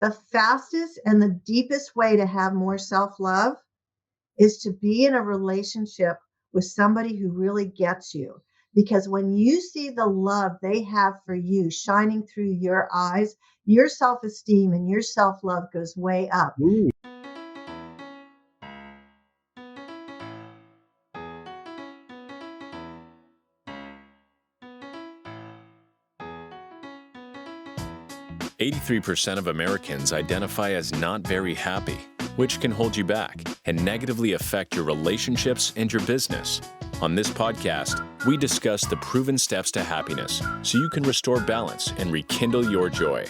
the fastest and the deepest way to have more self-love is to be in a relationship with somebody who really gets you. Because when you see the love they have for you shining through your eyes, your self-esteem and your self-love goes way up. Ooh. 83% of Americans identify as not very happy, which can hold you back and negatively affect your relationships and your business. On this podcast, we discuss the proven steps to happiness so you can restore balance and rekindle your joy.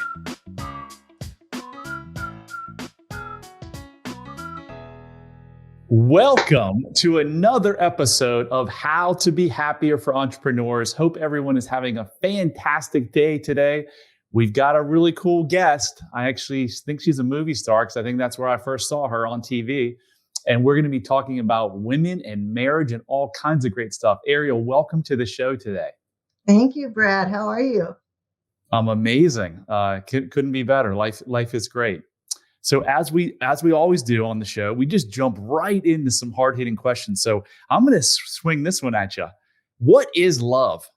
Welcome to another episode of How to Be Happier for Entrepreneurs. Hope everyone is having a fantastic day today. We've got a really cool guest. I actually think she's a movie star because I think that's where I first saw her on TV. And we're going to be talking about women and marriage and all kinds of great stuff. Arielle, welcome to the show today. Thank you, Brad. How are you? I'm amazing. Couldn't be better. Life is great. So as we always do on the show, we just jump right into some hard-hitting questions. So I'm going to swing this one at you. What is love?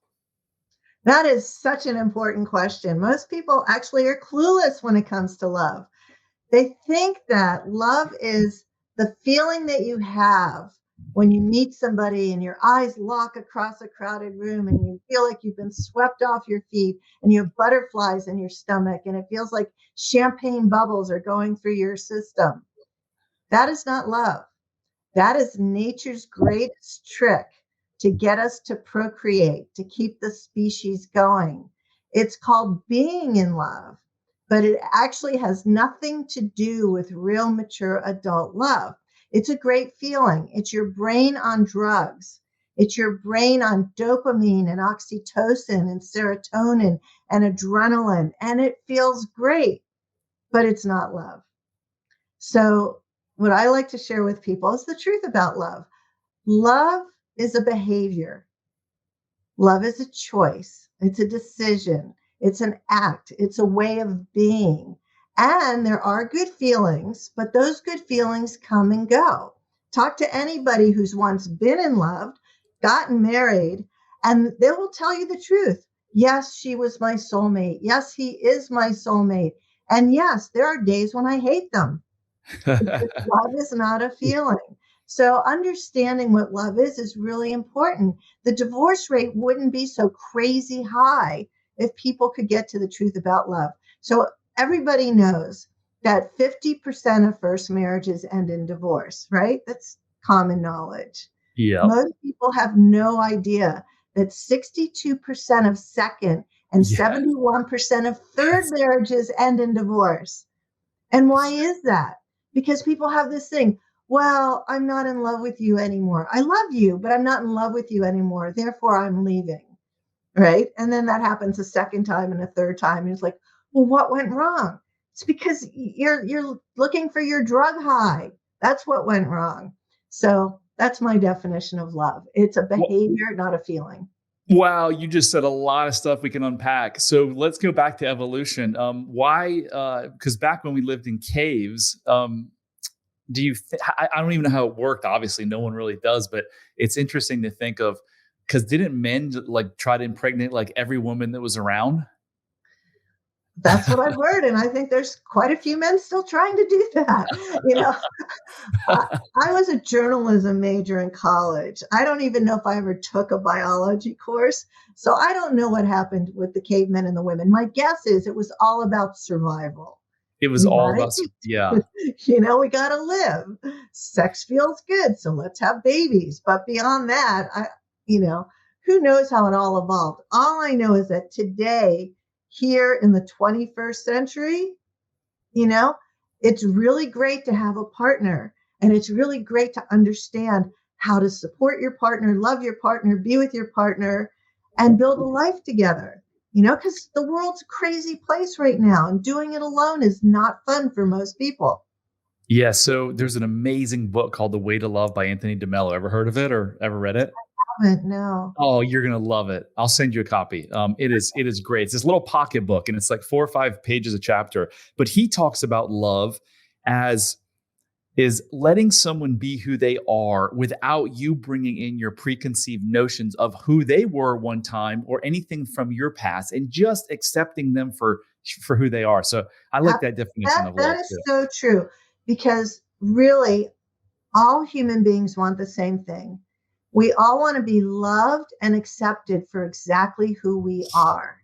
That is such an important question. Most people actually are clueless when it comes to love. They think that love is the feeling that you have when you meet somebody and your eyes lock across a crowded room and you feel like you've been swept off your feet and you have butterflies in your stomach and it feels like champagne bubbles are going through your system. That is not love. That is nature's greatest trick to get us to procreate, to keep the species going. It's called being in love, but it actually has nothing to do with real mature adult love. It's a great feeling. It's your brain on drugs. It's your brain on dopamine and oxytocin and serotonin and adrenaline, and it feels great, but it's not love. So what I like to share with people is the truth about love. Love is a behavior. Love is a choice. It's a decision. It's an act. It's a way of being. And there are good feelings, but those good feelings come and go. Talk to anybody who's once been in love, gotten married, and they will tell you the truth. Yes, she was my soulmate. Yes, he is my soulmate. And yes, there are days when I hate them. Love is not a feeling. So understanding what love is really important. The divorce rate wouldn't be so crazy high if people could get to the truth about love. So everybody knows that 50% of first marriages end in divorce, right? That's common knowledge. Yeah. Most people have no idea that 62% of second and 71% of third marriages end in divorce. And why is that? Because people have this thing, well, I'm not in love with you anymore. I love you, but I'm not in love with you anymore. Therefore, I'm leaving, right? And then that happens a second time and a third time. And it's like, well, what went wrong? It's because you're looking for your drug high. That's what went wrong. So that's my definition of love. It's a behavior, not a feeling. Wow, you just said a lot of stuff we can unpack. So let's go back to evolution. Why? Because back when we lived in caves, I don't even know how it worked. Obviously, no one really does, but it's interesting to think of, because didn't men like try to impregnate like every woman that was around? That's what I've heard. And I think there's quite a few men still trying to do that. You know, I was a journalism major in college. I don't even know if I ever took a biology course. So I don't know what happened with the cavemen and the women. My guess is it was all about survival. It was all about, yeah. You know, we got to live. Sex feels good. So let's have babies. But beyond that, who knows how it all evolved? All I know is that today, here in the 21st century, it's really great to have a partner, and it's really great to understand how to support your partner, love your partner, be with your partner, and build a life together, because the world's a crazy place right now, and doing it alone is not fun for most people. Yeah. So there's an amazing book called The Way to Love by Anthony DeMello. Ever heard of it or ever read it? haven't, no. Oh, you're gonna love it. I'll send you a copy. It is great. It's this little pocket book, and it's like 4 or 5 pages a chapter. But he talks about love as is letting someone be who they are without you bringing in your preconceived notions of who they were one time or anything from your past, and just accepting them for who they are. So I like that definition of love That is too. so true, because really all human beings want the same thing. We all want to be loved and accepted for exactly who we are.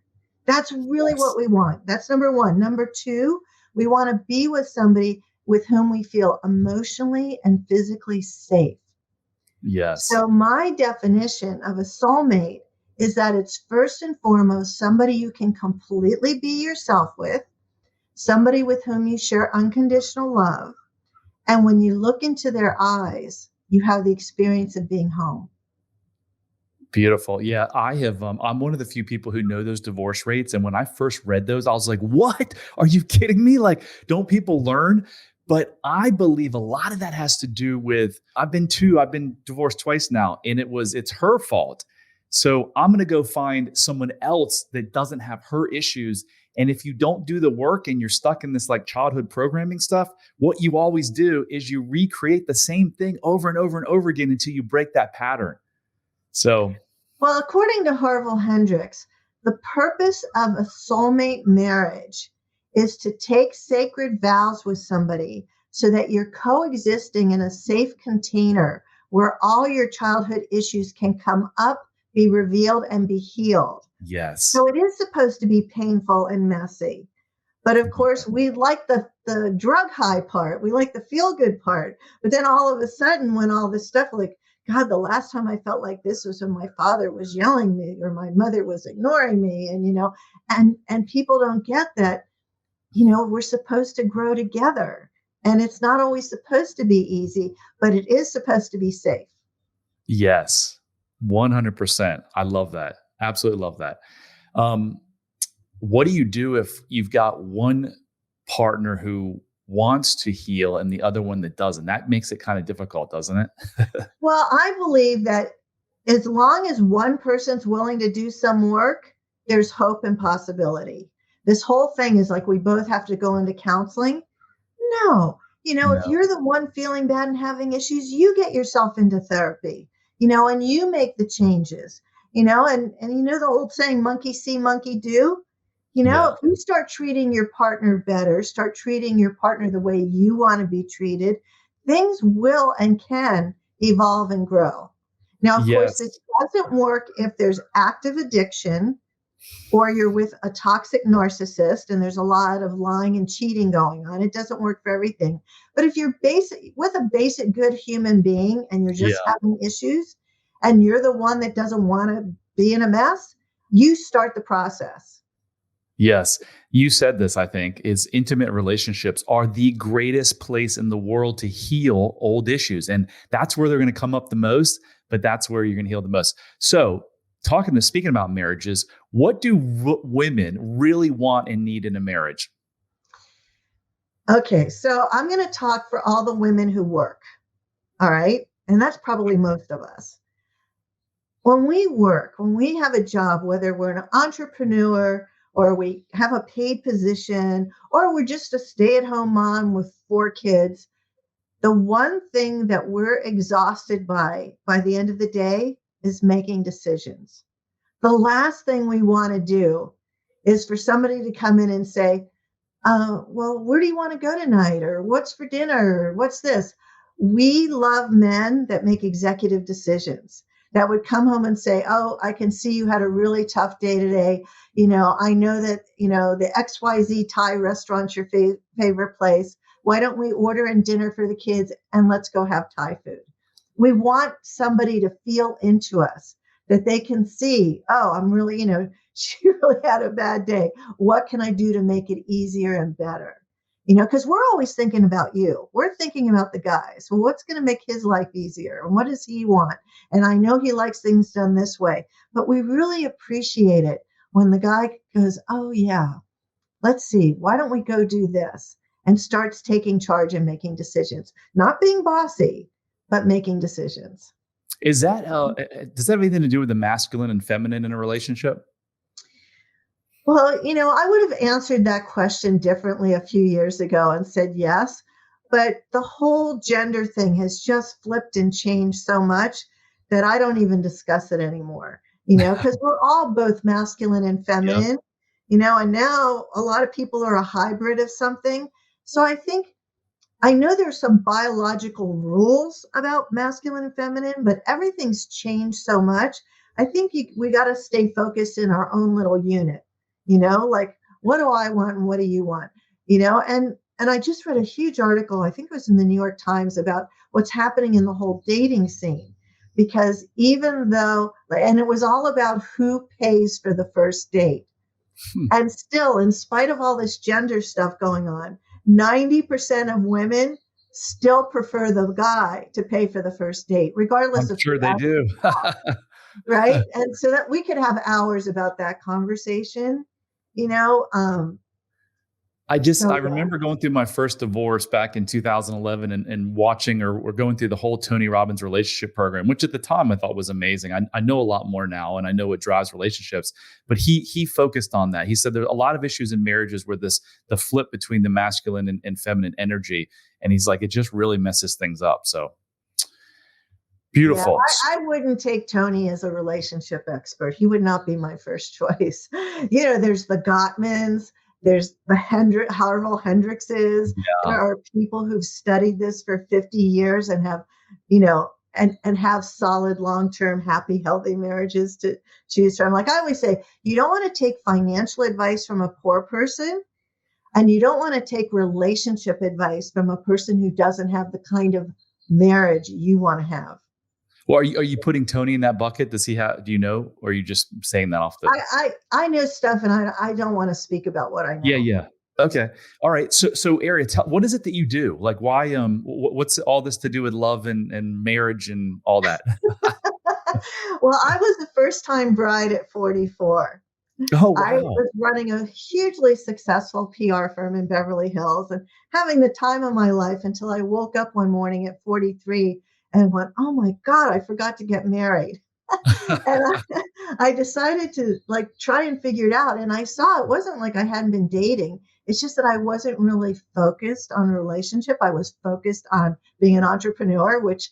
That's really Yes. what we want. That's number one. Number two, we want to be with somebody with whom we feel emotionally and physically safe. Yes. So, my definition of a soulmate is that it's first and foremost somebody you can completely be yourself with, somebody with whom you share unconditional love. And when you look into their eyes, you have the experience of being home. Beautiful. Yeah, I have. I'm one of the few people who know those divorce rates. And when I first read those, I was like, what? Are you kidding me? Like, don't people learn? But I believe a lot of that has to do with I've been divorced twice now, and it's her fault. So I'm going to go find someone else that doesn't have her issues. And if you don't do the work and you're stuck in this like childhood programming stuff, what you always do is you recreate the same thing over and over and over again until you break that pattern. So, well, according to Harville Hendricks, the purpose of a soulmate marriage is to take sacred vows with somebody so that you're coexisting in a safe container where all your childhood issues can come up, be revealed, and be healed. yes. So it is supposed to be painful and messy. But of course, we like the drug high part. We like the feel good part. But then all of a sudden, when all this stuff like, God, the last time I felt like this was when my father was yelling at me or my mother was ignoring me. And people don't get that, we're supposed to grow together. And it's not always supposed to be easy, but it is supposed to be safe. Yes, 100%. I love that. Absolutely love that. What do you do if you've got one partner who wants to heal and the other one that doesn't? That makes it kind of difficult, doesn't it? Well, I believe that as long as one person's willing to do some work, there's hope and possibility. This whole thing is like we both have to go into counseling. No, if No. you're the one feeling bad and having issues, you get yourself into therapy, and you make the changes, and the old saying, monkey see, monkey do. Yeah. If you start treating your partner better, start treating your partner the way you want to be treated, things will and can evolve and grow. Now, of course, Yes. this doesn't work if there's active addiction or you're with a toxic narcissist and there's a lot of lying and cheating going on. It doesn't work for everything. But if you're with a basic good human being and you're just Yeah. having issues and you're the one that doesn't want to be in a mess, you start the process. Yes. You said this, I think, is intimate relationships are the greatest place in the world to heal old issues. And that's where they're going to come up the most, but that's where you're going to heal the most. So speaking about marriages, what do women really want and need in a marriage? Okay, so I'm going to talk for all the women who work. All right. And that's probably most of us. When we work, when we have a job, whether we're an entrepreneur or we have a paid position or we're just a stay-at-home mom with 4 kids, the one thing that we're exhausted by the end of the day is making decisions. The last thing we want to do is for somebody to come in and say, well, where do you want to go tonight? Or what's for dinner? Or what's this? We love men that make executive decisions, that would come home and say, oh, I can see you had a really tough day today. I know that, the XYZ Thai restaurant's your favorite place. Why don't we order in dinner for the kids and let's go have Thai food? We want somebody to feel into us, that they can see, oh, I'm really, she really had a bad day. What can I do to make it easier and better? Because we're always thinking about you. We're thinking about the guys. Well, what's going to make his life easier? And what does he want? And I know he likes things done this way, but we really appreciate it when the guy goes, oh, yeah, let's see. Why don't we go do this? And starts taking charge and making decisions, not being bossy, but making decisions. Is that, does that have anything to do with the masculine and feminine in a relationship? Well, I would have answered that question differently a few years ago and said yes. But the whole gender thing has just flipped and changed so much that I don't even discuss it anymore, because we're all both masculine and Yeah. feminine, and now a lot of people are a hybrid of something. So I know there's some biological rules about masculine and feminine, but everything's changed so much. I think we got to stay focused in our own little unit, like what do I want and what do you want, and I just read a huge article, I think it was in the New York Times, about what's happening in the whole dating scene. Because even though, and it was all about who pays for the first date. Hmm. And still, in spite of all this gender stuff going on, 90% of women still prefer the guy to pay for the first date, I'm regardless of who sure they asked, do. right? And so that we could have hours about that conversation, you know. I So remember going through my first divorce back in 2011 and watching or going through the whole Tony Robbins relationship program, which at the time I thought was amazing. I know a lot more now and I know what drives relationships, but he focused on that. He said there are a lot of issues in marriages where the flip between the masculine and feminine energy. And he's like, it just really messes things up. So yeah, beautiful. I wouldn't take Tony as a relationship expert. He would not be my first choice. There's the Gottmans, there's the Harville Hendrixes. There Yeah. are people who've studied this for 50 years and have, and have solid, long-term, happy, healthy marriages to choose from. Like I always say, you don't want to take financial advice from a poor person, and you don't want to take relationship advice from a person who doesn't have the kind of marriage you want to have. Well, are you putting Tony in that bucket? Does he have, do you know, or are you just saying that off the, I know stuff, and I don't want to speak about what I yeah, know. yeah. Okay. All right. So Aria, what is it that you do? Like why, what's all this to do with love and marriage and all that? Well, I was the first time bride at 44. Oh, I wow. was running a hugely successful PR firm in Beverly Hills and having the time of my life until I woke up one morning at 43 and went, oh my God, I forgot to get married. And I decided to try and figure it out. And I saw it wasn't like I hadn't been dating. It's just that I wasn't really focused on a relationship. I was focused on being an entrepreneur, which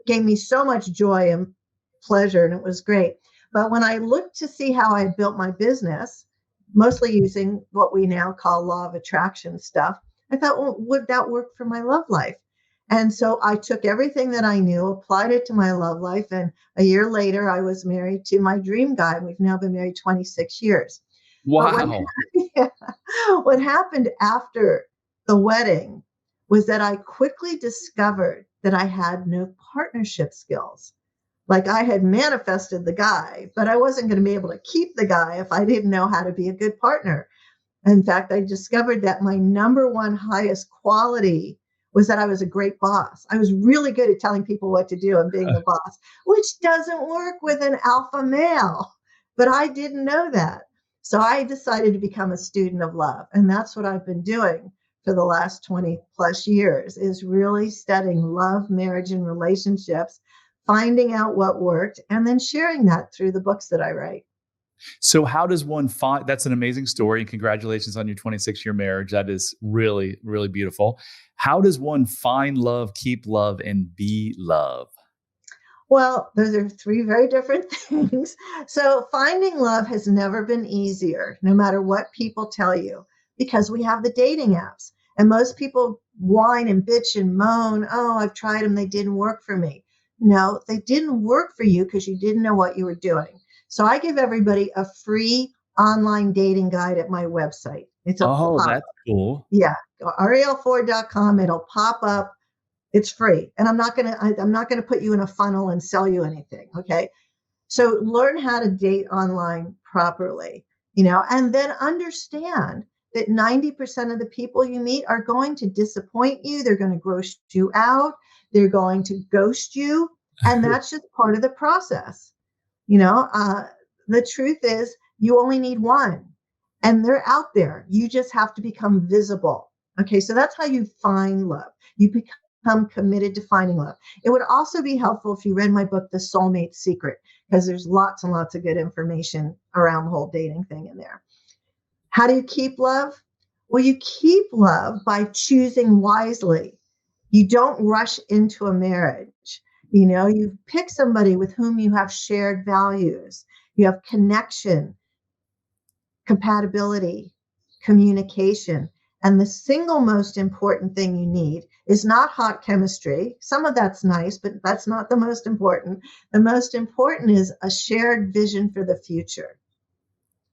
gave me so much joy and pleasure. And it was great. But when I looked to see how I built my business, mostly using what we now call law of attraction stuff, I thought, well, would that work for my love life? And so I took everything that I knew, applied it to my love life. And a year later, I was married to my dream guy. We've now been married 26 years. But Wow. yeah, what happened after the wedding was that I quickly discovered that I had no partnership skills. Like I had manifested the guy, but I wasn't going to be able to keep the guy if I didn't know how to be a good partner. In fact, I discovered that my number one highest quality was that I was a great boss. I was really good at telling people what to do and being the boss, which doesn't work with an alpha male. But I didn't know that. So I decided to become a student of love. And that's what I've been doing for the last 20 plus years, is really studying love, marriage, and relationships, finding out what worked, and then sharing that through the books that I write. So how does one find, that's an amazing story and congratulations on your 26-year marriage. That is really, really beautiful. How does one find love, keep love, and be love? Well, those are three very different things. So finding love has never been easier, no matter what people tell you, because we have the dating apps. And most people whine and bitch and moan, oh, I've tried them, they didn't work for me. No, they didn't work for you because you didn't know what you were doing. So I give everybody a free online dating guide at my website. It's a Oh, pop. that's cool. Yeah, go arielleford.com. It'll pop up. It's free. And I'm not gonna put you in a funnel and sell you anything. Okay. So learn how to date online properly, and then understand that 90% of the people you meet are going to disappoint you. They're going to gross you out. They're going to ghost you. And that's just part of the process. The truth is you only need one, and they're out there. You just have to become visible. Okay. So that's how you find love. You become become committed to finding love. It would also be helpful if you read my book, The Soulmate Secret, because there's lots and lots of good information around the whole dating thing in there. How do you keep love? Well, you keep love by choosing wisely. You don't rush into a marriage. You pick somebody with whom you have shared values. You have connection, compatibility, communication. And the single most important thing you need is not hot chemistry. Some of that's nice, but that's not the most important. The most important is a shared vision for the future.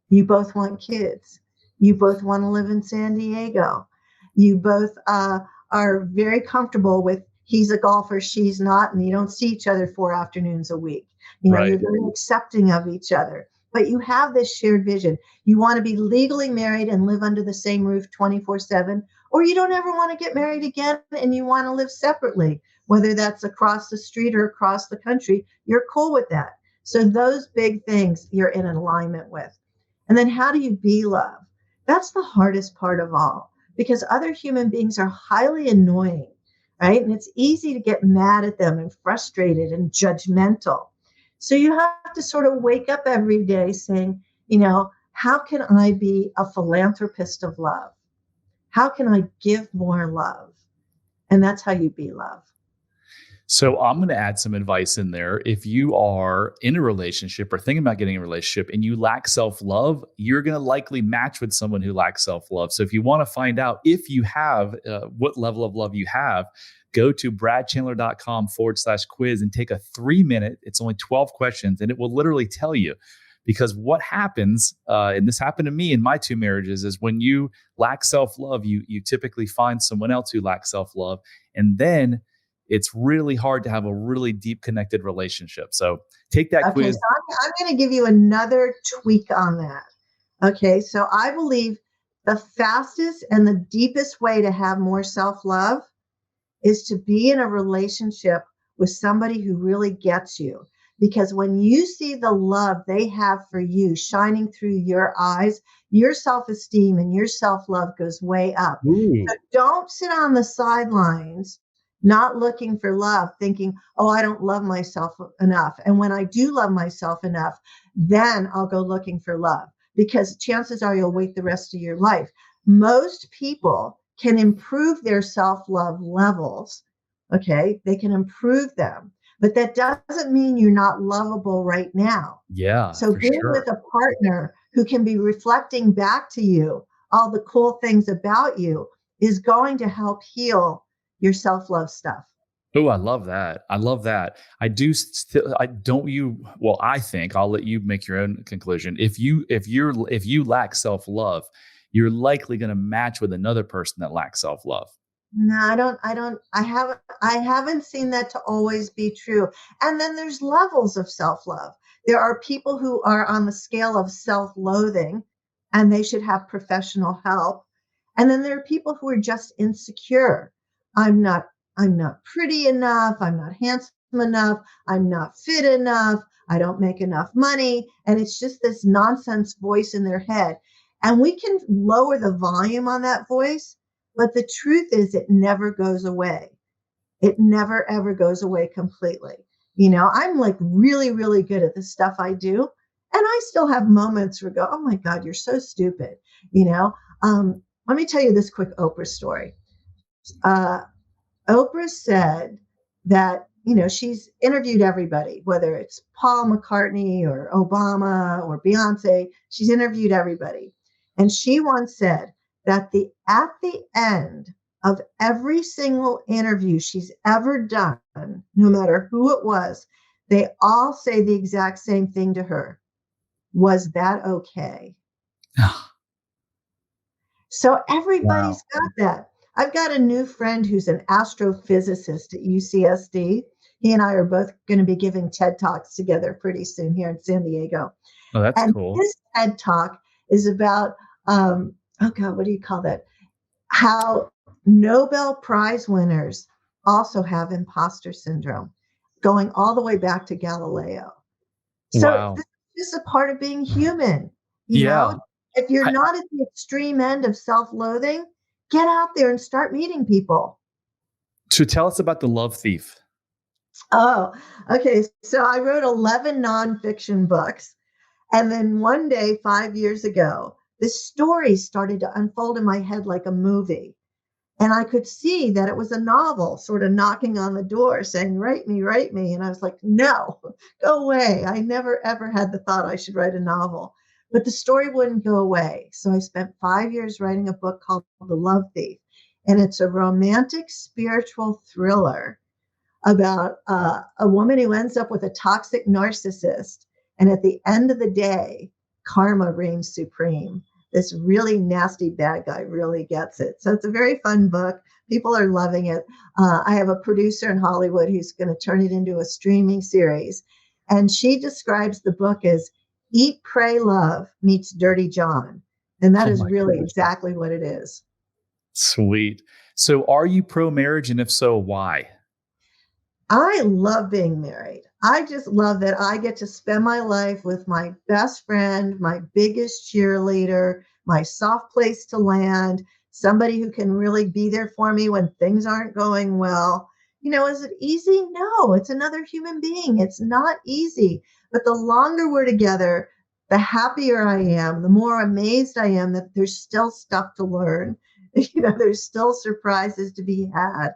You both want kids. You both want to live in San Diego. You both are very comfortable with he's a golfer, she's not, and you don't see each other 4 afternoons a week. Right. You're very accepting of each other, but you have this shared vision. You want to be legally married and live under the same roof 24/7, or you don't ever want to get married again and you want to live separately, whether that's across the street or across the country. You're cool with that. So those big things you're in alignment with. And then how do you be love? That's the hardest part of all, because other human beings are highly annoying, right? And it's easy to get mad at them and frustrated and judgmental. So you have to sort of wake up every day saying, how can I be a philanthropist of love? How can I give more love? And that's how you be love. So I'm going to add some advice in there. If you are in a relationship or thinking about getting a relationship and you lack self-love, you're going to likely match with someone who lacks self-love. So if you want to find out if you have what level of love you have, go to bradchandler.com/quiz and take a 3-minute, it's only 12 questions, and it will literally tell you. Because what happens, and this happened to me in my 2 marriages, is when you lack self-love, you typically find someone else who lacks self-love. And then it's really hard to have a really deep connected relationship. So take that quiz. So I'm going to give you another tweak on that. Okay. So I believe the fastest and the deepest way to have more self-love is to be in a relationship with somebody who really gets you. Because when you see the love they have for you shining through your eyes, your self-esteem and your self-love goes way up. Ooh. So don't sit on the sidelines not looking for love, thinking, oh, I don't love myself enough. And when I do love myself enough, then I'll go looking for love, because chances are you'll wait the rest of your life. Most people can improve their self-love levels. Okay. They can improve them, but that doesn't mean you're not lovable right now. Yeah. So being with a partner who can be reflecting back to you all the cool things about you is going to help heal your self-love stuff. Oh, I love that. I love that. I think I'll let you make your own conclusion. If you lack self-love, you're likely going to match with another person that lacks self-love. No, I haven't seen that to always be true. And then there's levels of self-love. There are people who are on the scale of self-loathing and they should have professional help. And then there are people who are just insecure. I'm not pretty enough. I'm not handsome enough. I'm not fit enough. I don't make enough money. And it's just this nonsense voice in their head. And we can lower the volume on that voice, but the truth is it never goes away. It never, ever goes away completely. I'm like really, really good at the stuff I do. And I still have moments where I go, oh my God, you're so stupid. Let me tell you this quick Oprah story. Oprah said that, she's interviewed everybody, whether it's Paul McCartney or Obama or Beyonce, she's interviewed everybody. And she once said that at the end of every single interview she's ever done, no matter who it was, they all say the exact same thing to her. Was that okay? So everybody's got that. I've got a new friend who's an astrophysicist at UCSD. He and I are both going to be giving TED Talks together pretty soon here in San Diego. Oh, that's cool. His TED Talk is about, what do you call that? How Nobel Prize winners also have imposter syndrome, going all the way back to Galileo. So this is a part of being human. You know, if you're not at the extreme end of self-loathing, get out there and start meeting people. So tell us about The Love Thief. Oh, okay. So I wrote 11 nonfiction books. And then one day, 5 years ago, this story started to unfold in my head like a movie. And I could see that it was a novel sort of knocking on the door saying, write me, write me. And I was like, no, go away. I never, ever had the thought I should write a novel. But the story wouldn't go away. So I spent 5 years writing a book called The Love Thief. And it's a romantic spiritual thriller about a woman who ends up with a toxic narcissist. And at the end of the day, karma reigns supreme. This really nasty bad guy really gets it. So it's a very fun book. People are loving it. I have a producer in Hollywood who's going to turn it into a streaming series. And she describes the book as Eat, Pray, Love meets Dirty John. And that is really exactly what it is. Sweet. So are you pro-marriage? And if so, why? I love being married. I just love that I get to spend my life with my best friend, my biggest cheerleader, my soft place to land, somebody who can really be there for me when things aren't going well. Is it easy? No, it's another human being. It's not easy. But the longer we're together, the happier I am, the more amazed I am that there's still stuff to learn. There's still surprises to be had.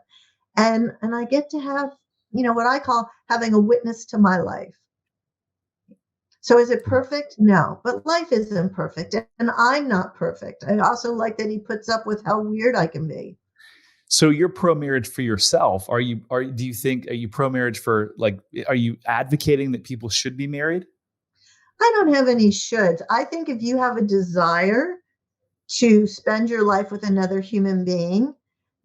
And I get to have what I call having a witness to my life. So is it perfect? No, but life isn't perfect. And I'm not perfect. I also like that he puts up with how weird I can be. So you're pro-marriage for yourself. Are you pro-marriage for, are you advocating that people should be married? I don't have any shoulds. I think if you have a desire to spend your life with another human being,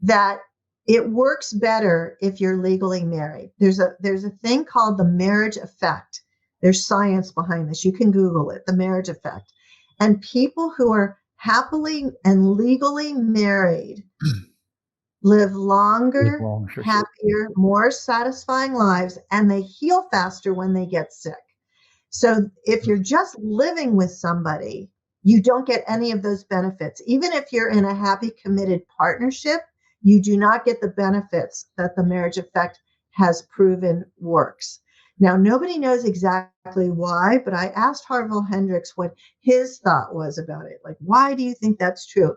that it works better if you're legally married. There's a thing called the marriage effect. There's science behind this. You can Google it, the marriage effect. And people who are happily and legally married live longer, happier, more satisfying lives, and they heal faster when they get sick. So if you're just living with somebody, you don't get any of those benefits. Even if you're in a happy, committed partnership, you do not get the benefits that the marriage effect has proven works. Now, nobody knows exactly why, but I asked Harville Hendrix what his thought was about it. Like, why do you think that's true?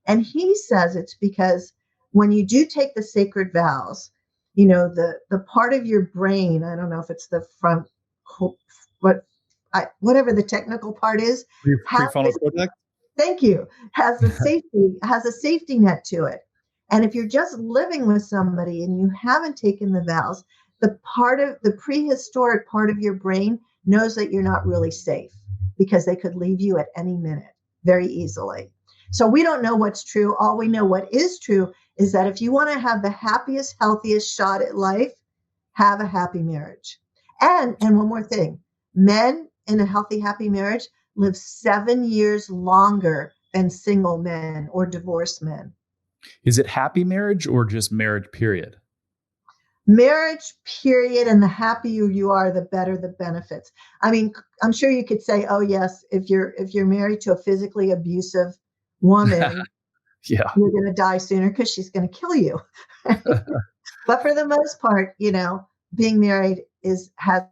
And he says it's because when you do take the sacred vows, the part of your brain, I don't know if it's the front, whatever the technical part is, prefrontal cortex. Thank you. Has a safety net to it. And if you're just living with somebody and you haven't taken the vows, the prehistoric part of your brain knows that you're not really safe because they could leave you at any minute very easily. So we don't know what's true. All we know what is true is that if you want to have the happiest, healthiest shot at life, have a happy marriage. And one more thing, men in a healthy, happy marriage live 7 years longer than single men or divorced men. Is it happy marriage or just marriage, period? Marriage, period. And the happier you are, the better the benefits. I mean, I'm sure you could say, oh, yes, if you're married to a physically abusive woman, yeah, you're going to die sooner because she's going to kill you. But for the most part, being married has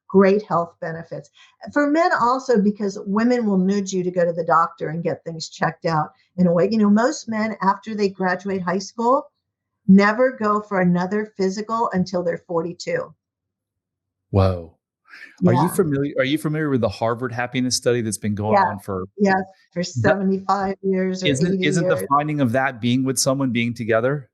great health benefits. For men also, because women will nudge you to go to the doctor and get things checked out in a way. Most men, after they graduate high school, never go for another physical until they're 42. Whoa. Yeah. Are you familiar with the Harvard happiness study that's been going on for 75 years or 80 years? Isn't the finding of that being with someone, being together?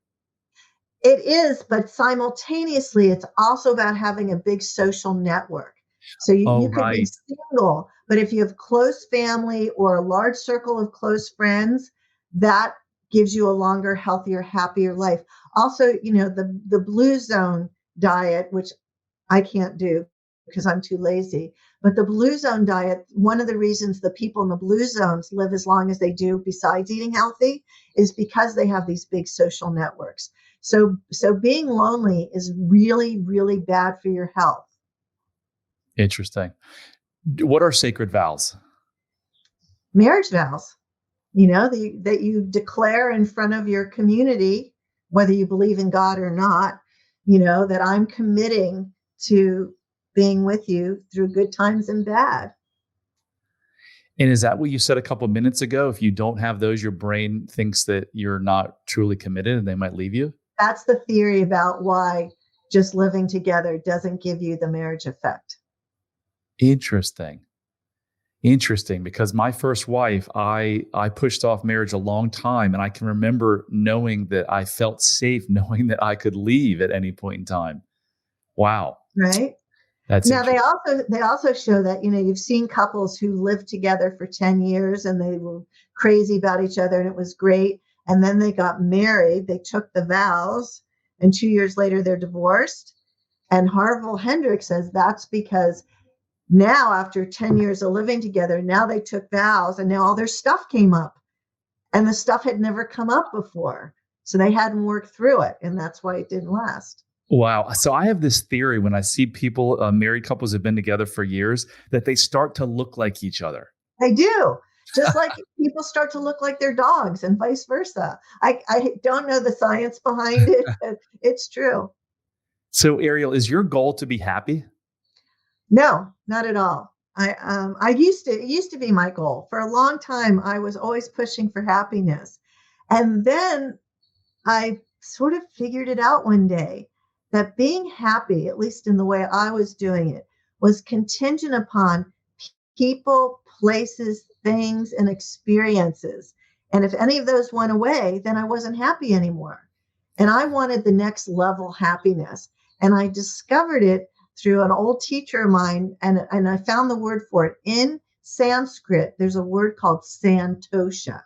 It is, but simultaneously, it's also about having a big social network. So you could be single, but if you have close family or a large circle of close friends, that gives you a longer, healthier, happier life. Also, the blue zone diet, which I can't do because I'm too lazy, but the blue zone diet, one of the reasons the people in the blue zones live as long as they do, besides eating healthy, is because they have these big social networks. So being lonely is really, really bad for your health. Interesting. What are sacred vows? Marriage vows, that you declare in front of your community whether you believe in God or not, that I'm committing to being with you through good times and bad. And is that what you said a couple of minutes ago? If you don't have those, your brain thinks that you're not truly committed and they might leave you? That's the theory about why just living together doesn't give you the marriage effect. Interesting. Because my first wife, I pushed off marriage a long time, and I can remember knowing that I felt safe, knowing that I could leave at any point in time. Wow. Right. That's Now interesting. they also show that, you've seen couples who lived together for 10 years and they were crazy about each other and it was great. And then they got married, they took the vows, and 2 years later they're divorced. And Harville Hendricks says that's because now, after 10 years of living together, now they took vows and now all their stuff came up. And the stuff had never come up before. So they hadn't worked through it. And that's why it didn't last. Wow. So I have this theory when I see people, married couples have been together for years, that they start to look like each other. They do. Just like people start to look like their dogs and vice versa. I don't know the science behind it, but it's true. So Arielle, is your goal to be happy? No, not at all. It used to be my goal. For a long time, I was always pushing for happiness. And then I sort of figured it out one day that being happy, at least in the way I was doing it, was contingent upon people, places, things, and experiences. And if any of those went away, then I wasn't happy anymore. And I wanted the next level happiness. And I discovered it through an old teacher of mine, and I found the word for it. In Sanskrit, there's a word called santosha.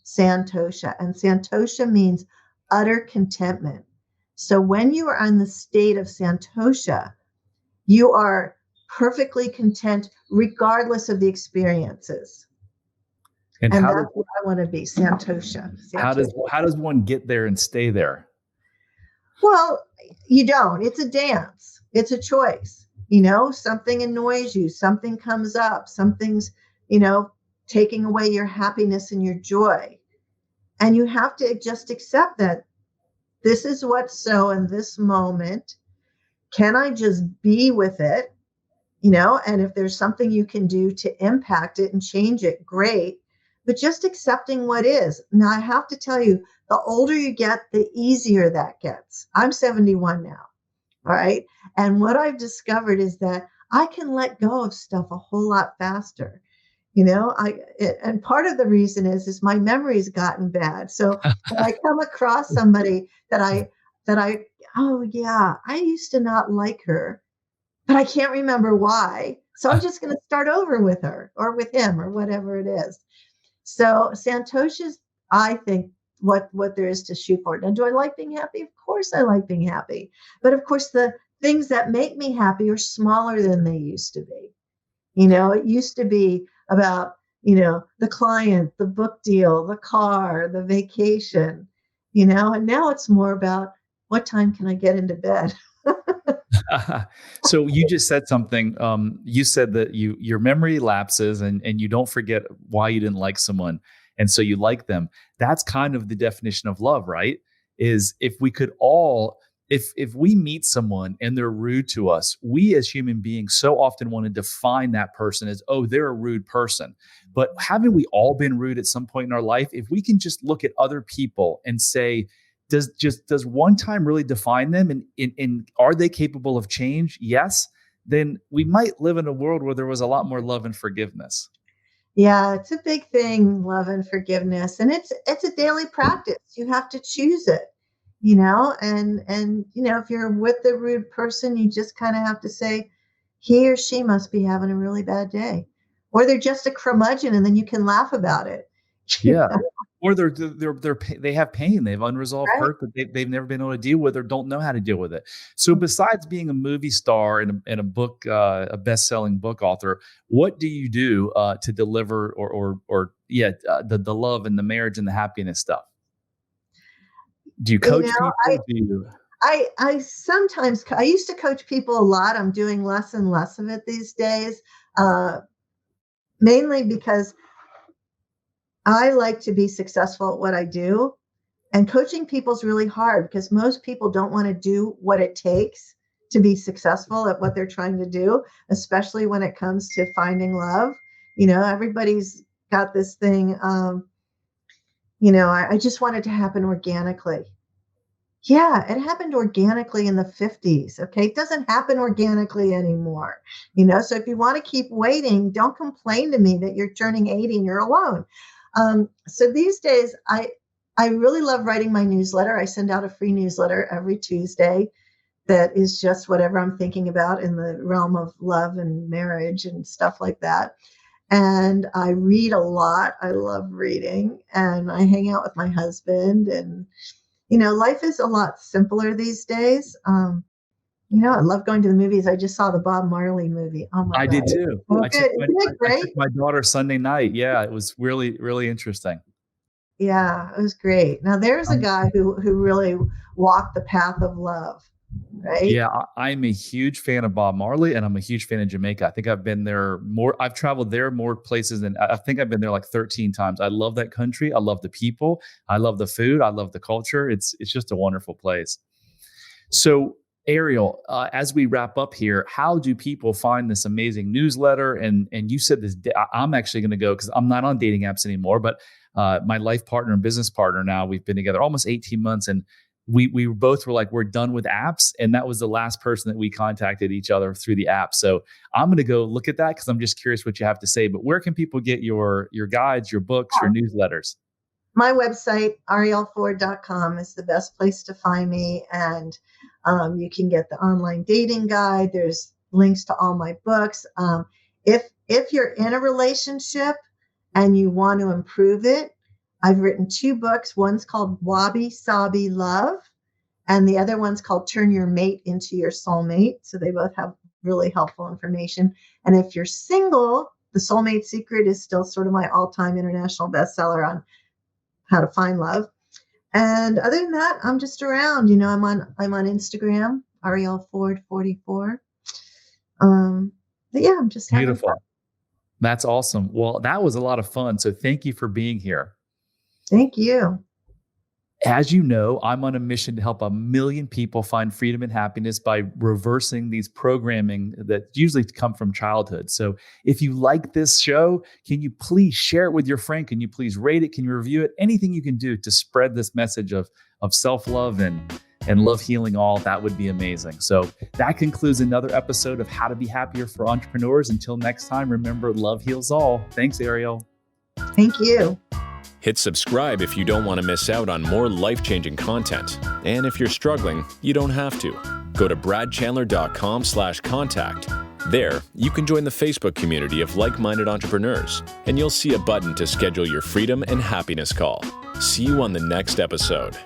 Santosha. And santosha means utter contentment. So when you are in the state of santosha, you are perfectly content regardless of the experiences. And that's what I want to be, santosha. How does one get there and stay there? Well, you don't. It's a dance. It's a choice. Something annoys you, something comes up, something's, taking away your happiness and your joy. And you have to just accept that this is what's so in this moment. Can I just be with it? And if there's something you can do to impact it and change it, great. But just accepting what is. Now, I have to tell you, the older you get, the easier that gets. I'm 71 now. All right. And what I've discovered is that I can let go of stuff a whole lot faster. And part of the reason is my memory's gotten bad. So when I come across somebody oh yeah, I used to not like her, but I can't remember why. So I'm just going to start over with her or with him or whatever it is. So Santosha's, I think, what there is to shoot for. Now, do I like being happy? Of course I like being happy. But of course, the things that make me happy are smaller than they used to be. It used to be about, the client, the book deal, the car, the vacation, and now it's more about what time can I get into bed? So you just said something. You said that your memory lapses and you don't forget why you didn't like someone. And so you like them. That's kind of the definition of love, right? Is if we could all, if we meet someone and they're rude to us, we as human beings so often want to define that person as, oh, they're a rude person. But haven't we all been rude at some point in our life? If we can just look at other people and say, does one time really define them? And are they capable of change? Yes. Then we might live in a world where there was a lot more love and forgiveness. Yeah, it's a big thing, love and forgiveness. And it's a daily practice. You have to choose it, and if you're with a rude person, you just kind of have to say, he or she must be having a really bad day. Or they're just a curmudgeon, and then you can laugh about it. Yeah. Or they have pain, they have unresolved Right? hurt that they've never been able to deal with or don't know how to deal with it. So besides being a movie star and a book, a best-selling book author, what do you do to deliver the love and the marriage and the happiness stuff? Do you coach people? I sometimes, I used to coach people a lot. I'm doing less and less of it these days, mainly because I like to be successful at what I do. And coaching people is really hard because most people don't want to do what it takes to be successful at what they're trying to do, especially when it comes to finding love. Everybody's got this thing, I just want it to happen organically. Yeah, it happened organically in the 50s. Okay. It doesn't happen organically anymore. So if you want to keep waiting, don't complain to me that you're turning 80 and you're alone. So these days, I really love writing my newsletter. I send out a free newsletter every Tuesday that is just whatever I'm thinking about in the realm of love and marriage and stuff like that. And I read a lot. I love reading, and I hang out with my husband, and life is a lot simpler these days. I love going to the movies. I just saw the Bob Marley movie. Oh my God. I did too. So I good. took Isn't it great? I took my daughter Sunday night. Yeah, it was really, really interesting. Yeah, it was great. Now there's a guy who really walked the path of love, right? Yeah, I'm a huge fan of Bob Marley, and I'm a huge fan of Jamaica. I think I've been there more. I've traveled there more places than I think I've been there like 13 times. I love that country. I love the people. I love the food. I love the culture. It's just a wonderful place. So, Arielle, as we wrap up here, how do people find this amazing newsletter? And you said this. I'm actually going to go because I'm not on dating apps anymore. But my life partner and business partner now, we've been together almost 18 months, and we both were like, we're done with apps. And that was the last person that we contacted each other through the app. So I'm going to go look at that because I'm just curious what you have to say. But where can people get your guides, your books, your newsletters? My website, arielleford.com, is the best place to find me. And you can get the online dating guide. There's links to all my books. If you're in a relationship and you want to improve it, I've written 2 books. One's called Wabi Sabi Love, and the other one's called Turn Your Mate into Your Soulmate. So they both have really helpful information. And if you're single, The Soulmate Secret is still sort of my all-time international bestseller on how to find love. And other than that, I'm just around. I'm on Instagram, Arielle Ford 44. But yeah, I'm just beautiful. That's awesome. Well, that was a lot of fun. So thank you for being here. Thank you. As you know, I'm on a mission to help 1 million people find freedom and happiness by reversing these programming that usually come from childhood. So if you like this show, can you please share it with your friend? Can you please rate it? Can you review it? Anything you can do to spread this message of self-love and love healing all, that would be amazing. So that concludes another episode of How to Be Happier for Entrepreneurs. Until next time, remember, love heals all. Thanks, Arielle. Thank you. Hit subscribe if you don't want to miss out on more life-changing content. And if you're struggling, you don't have to. Go to bradchandler.com/contact. There, you can join the Facebook community of like-minded entrepreneurs, and you'll see a button to schedule your freedom and happiness call. See you on the next episode.